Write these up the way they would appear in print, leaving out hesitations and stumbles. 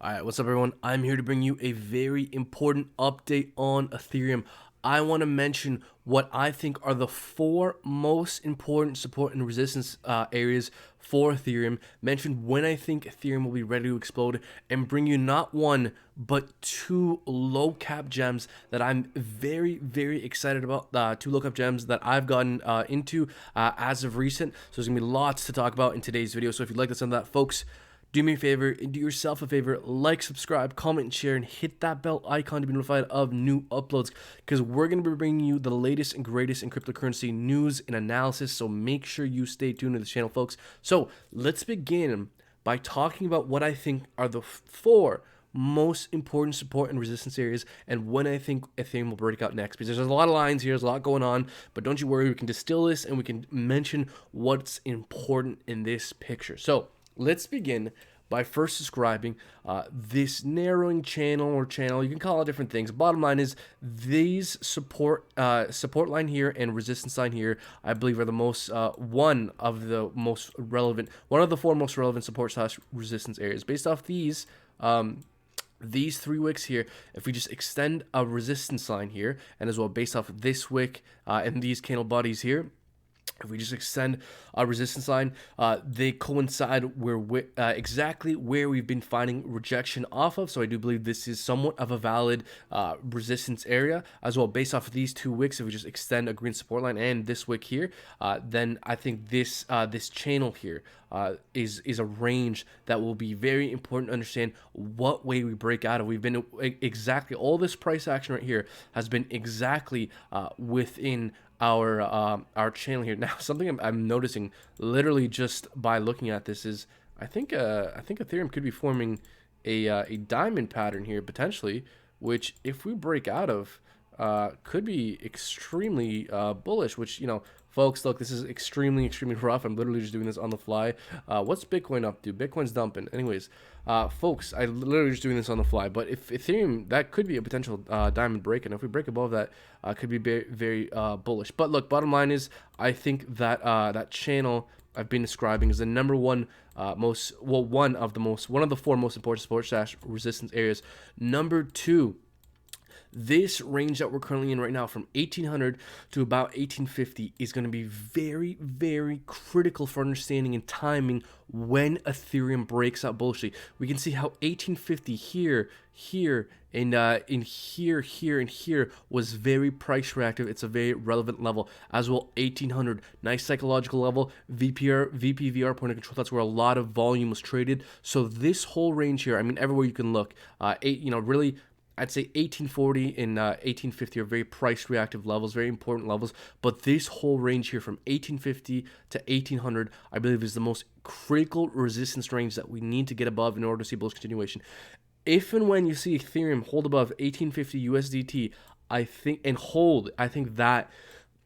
All right, what's up, everyone? I'm here to bring you a very important update on Ethereum. I want to mention what I think are the four most important support and resistance areas for Ethereum, mention when I think Ethereum will be ready to explode, and bring you not one, but two low cap gems that I'm very, very excited about. Two low cap gems that I've gotten into as of recent. So there's going to be lots to talk about in today's video. So if you'd like to send that, folks, do me a favor and do yourself a favor, like, subscribe, comment, and share, and hit that bell icon to be notified of new uploads, because we're going to be bringing you the latest and greatest in cryptocurrency news and analysis, so make sure you stay tuned to this channel, folks. So let's begin by talking about what I think are the four most important support and resistance areas, and when I think Ethereum will break out next, because there's a lot of lines here, there's a lot going on, but don't you worry, we can distill this and we can mention what's important in this picture. So let's begin by first describing this narrowing channel or channel. You can call it different things. Bottom line is these support line here and resistance line here, I believe, are the most one of the four most relevant support / resistance areas. Based off these 3 wicks here, if we just extend a resistance line here, and as well based off of this wick and these candle bodies here, if we just extend a resistance line, they coincide exactly where we've been finding rejection off of. So I do believe this is somewhat of a valid resistance area as well. Based off of these 2 wicks, if we just extend a green support line and this wick here, then I think this channel here is a range that will be very important to understand what way we break out of. We've been exactly, all this price action right here has been exactly within our channel here. Now, something I'm noticing literally just by looking at this is I think Ethereum could be forming a diamond pattern here potentially, which if we break out of could be extremely bullish. Which, you know, folks, look, this is extremely rough. I'm literally just doing this on the fly. What's Bitcoin up to? Bitcoin's dumping. Anyways, folks, I literally just doing this on the fly. But if Ethereum, that could be a potential diamond break, and if we break above that, could be very bullish. But look, bottom line is, I think that that channel I've been describing is the number one one of the four most important support / resistance areas. Number two, this range that we're currently in right now, from 1800 to about 1850, is going to be very critical for understanding and timing when Ethereum breaks out bullishly. We can see how 1850 here and in here was very price reactive. It's a very relevant level. As well, 1800, nice psychological level. VPVR, point of control, that's where a lot of volume was traded. So this whole range here, I mean, everywhere you can look, really, I'd say 1840 and 1850 are very price reactive levels, very important levels. But this whole range here from 1850 to 1800, I believe, is the most critical resistance range that we need to get above in order to see bullish continuation. If and when you see Ethereum hold above 1850 USDT, I think that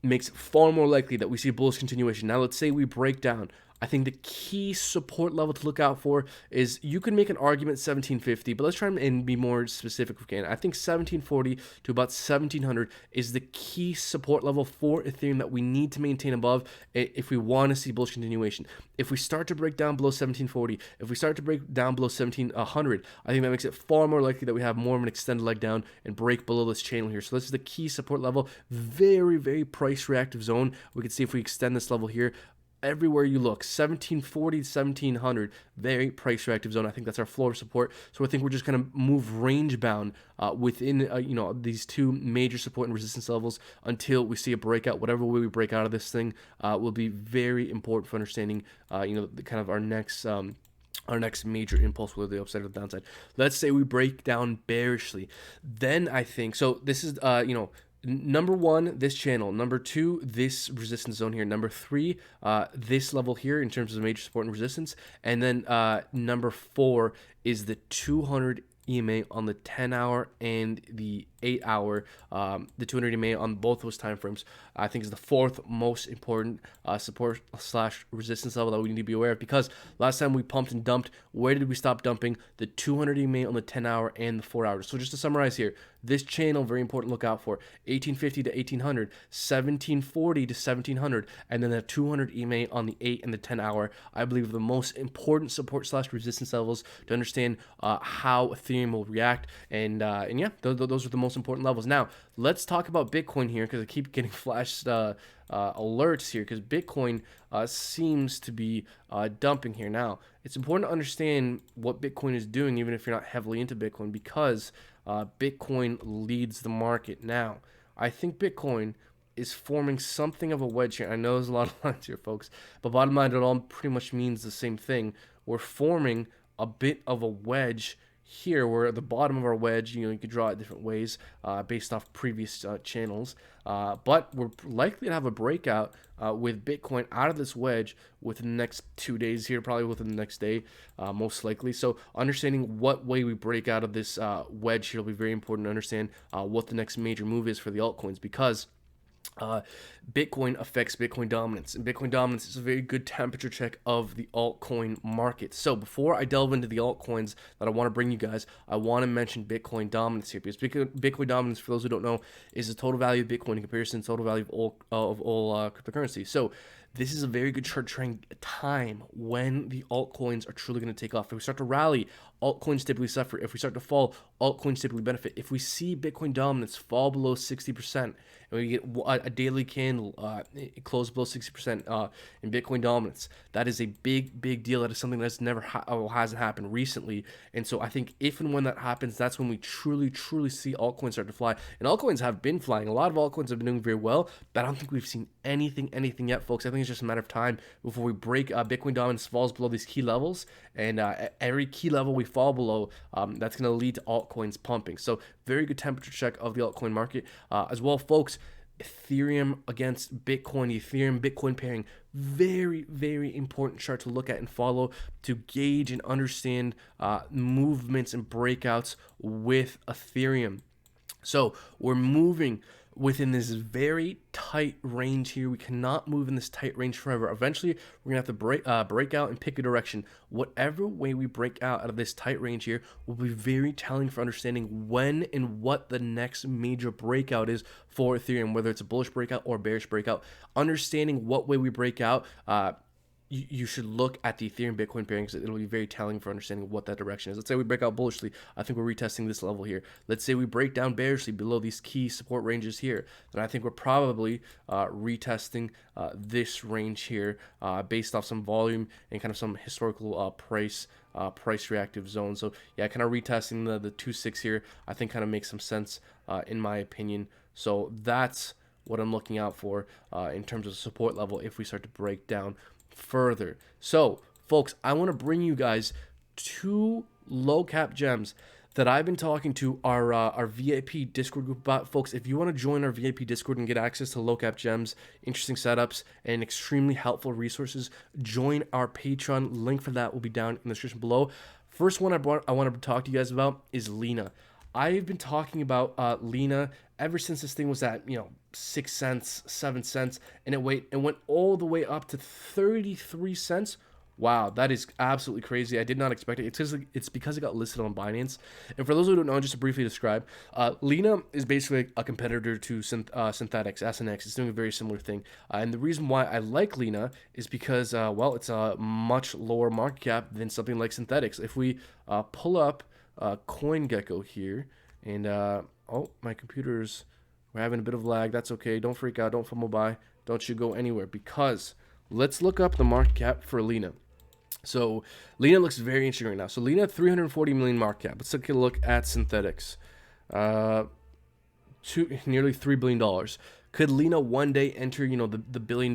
makes it far more likely that we see bullish continuation. Now, let's say we break down. I think the key support level to look out for is, you can make an argument 1750, but let's try and be more specific if we can. I think 1740 to about 1700 is the key support level for Ethereum that we need to maintain above if we want to see bullish continuation. If we start to break down below 1740, if we start to break down below 1700, I think that makes it far more likely that we have more of an extended leg down and break below this channel here. So this is the key support level, very price reactive zone. We can see if we extend this level here, everywhere you look, 1740 to 1700, very price reactive zone. I think that's our floor support. So I think we're just going to move range bound within these two major support and resistance levels until we see a breakout. Whatever way we break out of this thing will be very important for understanding our next major impulse, whether the upside or the downside. Let's say we break down bearishly, then I think so. This is number one, this channel. Number two, this resistance zone here. Number three, this level here in terms of major support and resistance. And then number four is the 200 EMA on the 10-hour and the 8-hour. The 200 EMA on both those time frames, I think, is the fourth most important support slash resistance level that we need to be aware of, because last time we pumped and dumped, where did we stop dumping? The 200 EMA on the 10-hour and the 4 hours. So just to summarize here, this channel, very important, look out for 1850 to 1800, 1740 to 1700, and then the 200 EMA on the 8 and the 10-hour. I believe the most important support slash resistance levels to understand how Ethereum will react, and yeah, those are the most important levels. Now let's talk about Bitcoin here, because I keep getting flashed alerts here, because Bitcoin seems to be dumping here. Now it's important to understand what Bitcoin is doing, even if you're not heavily into Bitcoin, because Bitcoin leads the market. Now I think Bitcoin is forming something of a wedge here. I know there's a lot of lines here, folks, but bottom line, it all pretty much means the same thing. We're forming a bit of a wedge here. We're at the bottom of our wedge. You could draw it different ways based off previous channels, but we're likely to have a breakout with Bitcoin out of this wedge within the next 2 days here, probably within the next day, most likely. So understanding what way we break out of this wedge here will be very important to understand what the next major move is for the altcoins, because Bitcoin affects Bitcoin dominance, and Bitcoin dominance is a very good temperature check of the altcoin market. So before I delve into the altcoins that I want to bring you guys, I want to mention Bitcoin dominance here, because Bitcoin dominance, for those who don't know, is the total value of Bitcoin in comparison to the total value of all cryptocurrency. So this is a very good chart trending time when the altcoins are truly going to take off. If we start to rally, altcoins typically suffer. If we start to fall, altcoins typically benefit. If we see Bitcoin dominance fall below 60%, and we get a daily candle close below 60% in Bitcoin dominance, that is a big deal. That is something that's never hasn't happened recently. And so I think if and when that happens, that's when we truly see altcoins start to fly. And altcoins have been flying. A lot of altcoins have been doing very well, but I don't think we've seen anything yet, folks. I think it's just a matter of time before we break Bitcoin dominance falls below these key levels, and every key level we fall below, that's going to lead to altcoins pumping. So very good temperature check of the altcoin market as well, folks. Ethereum against Bitcoin, the Ethereum Bitcoin pairing, very important chart to look at and follow to gauge and understand movements and breakouts with Ethereum. So we're moving within this very tight range here. We cannot move in this tight range forever. Eventually, we're gonna have to break out and pick a direction. Whatever way we break out of this tight range here will be very telling for understanding when and what the next major breakout is for Ethereum, whether it's a bullish breakout or bearish breakout. Understanding what way we break out, you should look at the Ethereum Bitcoin pairing, because it'll be very telling for understanding what that direction is. Let's say we break out bullishly. I think we're retesting this level here. Let's say we break down bearishly below these key support ranges here. Then I think we're probably retesting this range here based off some volume and kind of some historical price reactive zone. So yeah, kind of retesting the 2.6 here, I think kind of makes some sense in my opinion. So that's what I'm looking out for in terms of support level if we start to break down further. So folks, I want to bring you guys 2 low cap gems that I've been talking to our VIP Discord group about. Folks, if you want to join our VIP Discord and get access to low cap gems, interesting setups, and extremely helpful resources, join our Patreon. Link for that will be down in the description below. First one I want to talk to you guys about is LENA. I've been talking about LENA ever since this thing was at 6 cents, 7 cents, and it went all the way up to 33 cents. Wow, that is absolutely crazy. I did not expect it. It's because it got listed on Binance. And for those who don't know, just to briefly describe, LENA is basically a competitor to Synthetics, SNX. It's doing a very similar thing. And the reason why I like LENA is because, well, it's a much lower market cap than something like Synthetics. If we pull up CoinGecko here, and oh, my computer's, we're having a bit of lag. That's okay. Don't freak out. Don't fumble by. Don't you go anywhere, because let's look up the market cap for LENA. So LENA looks very interesting right now. So LENA 340 million market cap. Let's take a look at Synthetics. Nearly $3 billion. Could LENA one day enter, the $1 billion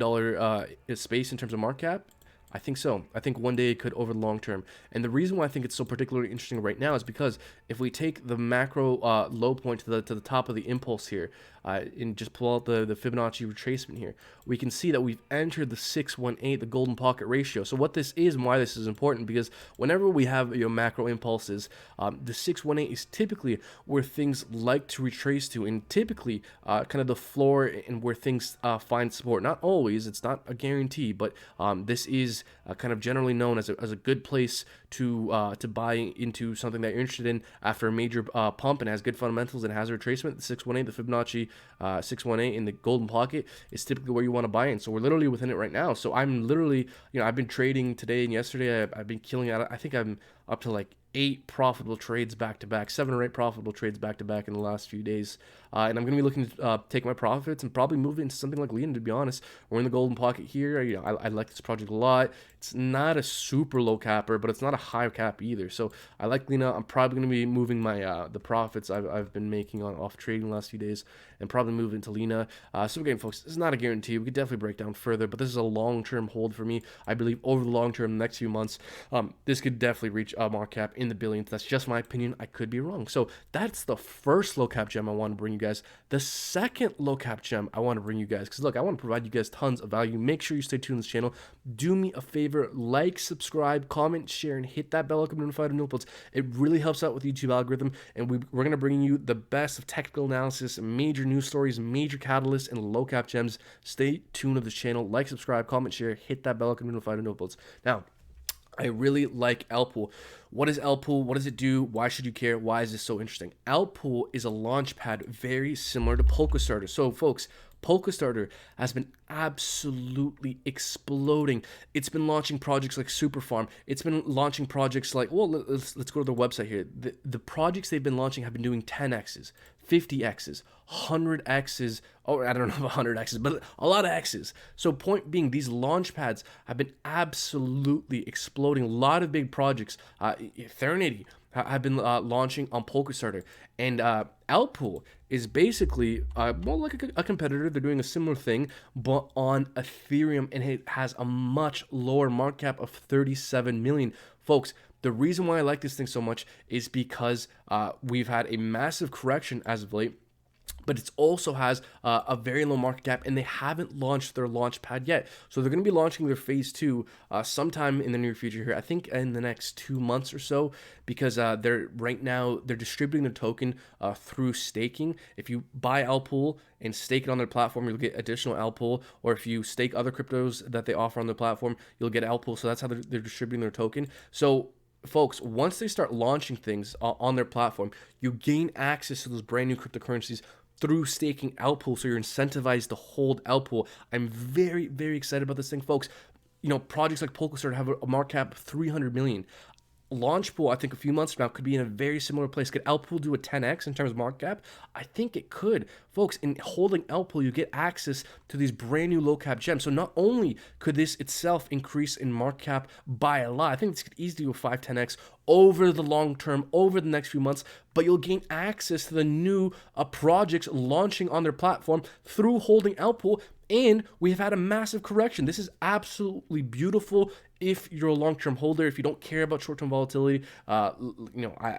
space in terms of market cap? I think so. I think one day it could over the long term. And the reason why I think it's so particularly interesting right now is because if we take the macro low point to the top of the impulse here, and just pull out the Fibonacci retracement here, we can see that we've entered the 618, the golden pocket ratio. So what this is and why this is important, because whenever we have macro impulses, the 618 is typically where things like to retrace to, and typically kind of the floor and where things find support. Not always, it's not a guarantee, but this is kind of generally known as a good place to buy into something that you're interested in after a major pump and has good fundamentals and has a retracement. The 618, the Fibonacci 618 in the golden pocket is typically where you want to buy in. So we're literally within it right now. So I'm literally, I've been trading today and yesterday. I've been killing it. I think I'm up to like 8 profitable trades back to back, 7 or 8 profitable trades back to back in the last few days. And I'm going to be looking to take my profits and probably move into something like LENA, to be honest. We're in the golden pocket here. I like this project a lot. It's not a super low capper, but it's not a high cap either. So I like LENA. I'm probably going to be moving my the profits I've been making off trading the last few days and probably move into LENA. So again, folks, this is not a guarantee. We could definitely break down further, but this is a long-term hold for me. I believe over the long term, the next few months, this could definitely reach a market cap in the billions. That's just my opinion. I could be wrong. So that's the first low cap gem I want to bring you guys. The second low cap gem I want to bring you guys, because look, I want to provide you guys tons of value. Make sure you stay tuned to this channel. Do me a favor, like, subscribe, comment, share, and hit that bell icon notified of new uploads. It really helps out with the YouTube algorithm, and we're going to bring you the best of technical analysis, major news stories, major catalysts, and low cap gems. Stay tuned to this channel. Like, subscribe, comment, share, hit that bell icon notified of new uploads. Now, I really like LPOOL. What is LPOOL? What does it do? Why should you care? Why is this so interesting? LPOOL is a launch pad very similar to Polkastarter. So, folks, Polkastarter has been absolutely exploding. It's been launching projects like Superfarm. It's been launching projects like, well, let's go to their website here. The projects they've been launching have been doing 10x's, 50x's, 100x's. Oh, I don't know about 100x's, but a lot of x's. So point being, these launch pads have been absolutely exploding. A lot of big projects. Ethereum have been launching on Polkastarter, and LPOOL is basically well, like a competitor. They're doing a similar thing, but on Ethereum, and it has a much lower market cap of 37 million. Folks, the reason why I like this thing so much is because we've had a massive correction as of late, but it also has a very low market cap, and they haven't launched their launch pad yet. So they're going to be launching their phase 2 sometime in the near future here. I think in the next 2 months or so, because they're distributing their token through staking. If you buy LPOOL and stake it on their platform, you'll get additional LPOOL, or if you stake other cryptos that they offer on their platform, you'll get LPOOL. So that's how they're distributing their token. So folks, once they start launching things on their platform, you gain access to those brand new cryptocurrencies through staking LPOOL, so you're incentivized to hold LPOOL. I'm very, very excited about this thing, folks. Projects like Polkastarter have a market cap of 300 million. Launchpool, I think a few months from now, could be in a very similar place. Could LPOOL do a 10x in terms of market cap? I think it could. Folks, in holding LPOOL, you get access to these brand new low cap gems. So not only could this itself increase in market cap by a lot, I think this could easily do a 5-10x over the long term, over the next few months, but you'll gain access to the new projects launching on their platform through holding LPOOL. And we have had a massive correction. This is absolutely beautiful if you're a long-term holder, if you don't care about short-term volatility. I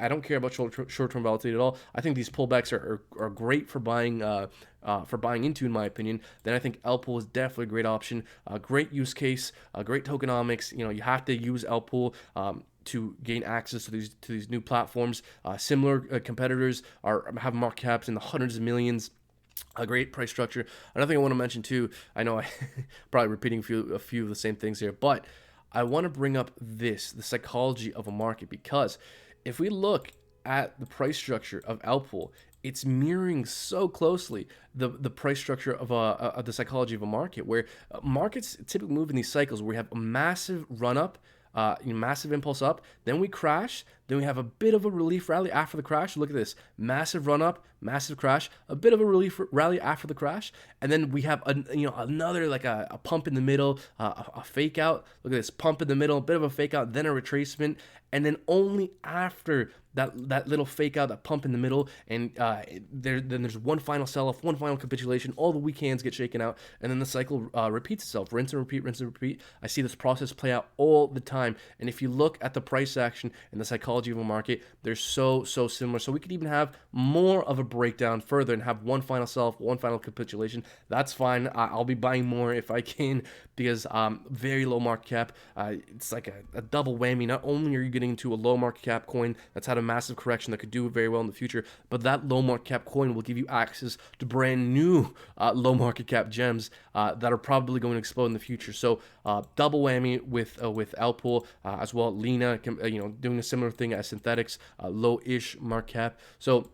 don't care about short-term volatility at all. I think these pullbacks are great for buying into, in my opinion. Then I think LPOOL is definitely a great option, a great use case, a great tokenomics. You have to use LPOOL to gain access to these new platforms. Similar competitors have market caps in the hundreds of millions. A great price structure. Another thing I want to mention too, I know I probably repeating a few of the same things here, but I want to bring up the psychology of a market, because if we look at the price structure of LPOOL, it's mirroring so closely the price structure of the psychology of a market, where markets typically move in these cycles where we have a massive run up, massive impulse up, then we crash, Then we have a bit of a relief rally after the crash. Look at this, massive run up, massive crash, a bit of a relief rally after the crash, and then we have another like a pump in the middle, a fake out. Look at this, pump in the middle, a bit of a fake out, then a retracement, and then only after that little fake out, that pump in the middle, and then there's one final sell off, one final capitulation. All the weak hands get shaken out, and then the cycle repeats itself, rinse and repeat, rinse and repeat. I see this process play out all the time, and if you look at the price action and the psychology of a market, they're so similar. So we could even have more of a breakdown further and have one final sell off, one final capitulation. That's fine. I'll be buying more if I can, because very low market cap. It's like a double whammy. Not only are you getting into a low market cap coin that's had a massive correction that could do very well in the future, but that low market cap coin will give you access to brand new low market cap gems that are probably going to explode in the future. So double whammy with LPOOL, as well. LENA, doing a similar thing as synthetics, low-ish market cap. So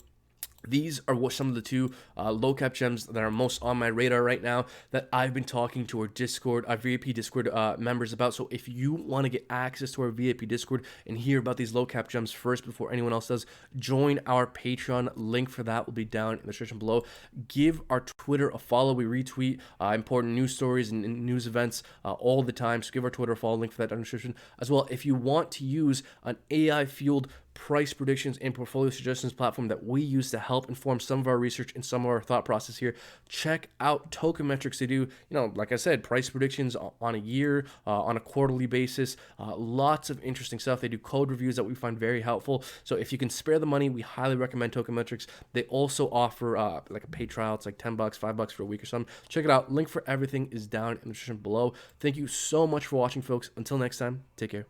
these are what some of the two low cap gems that are most on my radar right now that I've been talking to our Discord, our VIP Discord members about. So if you want to get access to our VIP Discord and hear about these low cap gems first before anyone else does, join our Patreon. Link for that will be down in the description below. Give our Twitter a follow. We retweet important news stories and news events all the time. So give our Twitter a follow. Link for that down in the description as well. If you want to use an AI fueled price predictions and portfolio suggestions platform that we use to help inform some of our research and some of our thought process here, check out Token Metrics. They do, like I said, price predictions on a year, on a quarterly basis, lots of interesting stuff. They do code reviews that we find very helpful. So if you can spare the money, we highly recommend Token Metrics. They also offer like a paid trial. It's like $10, $5 for a week or something. Check it out. Link for everything is down in the description below. Thank you so much for watching, folks. Until next time, take care.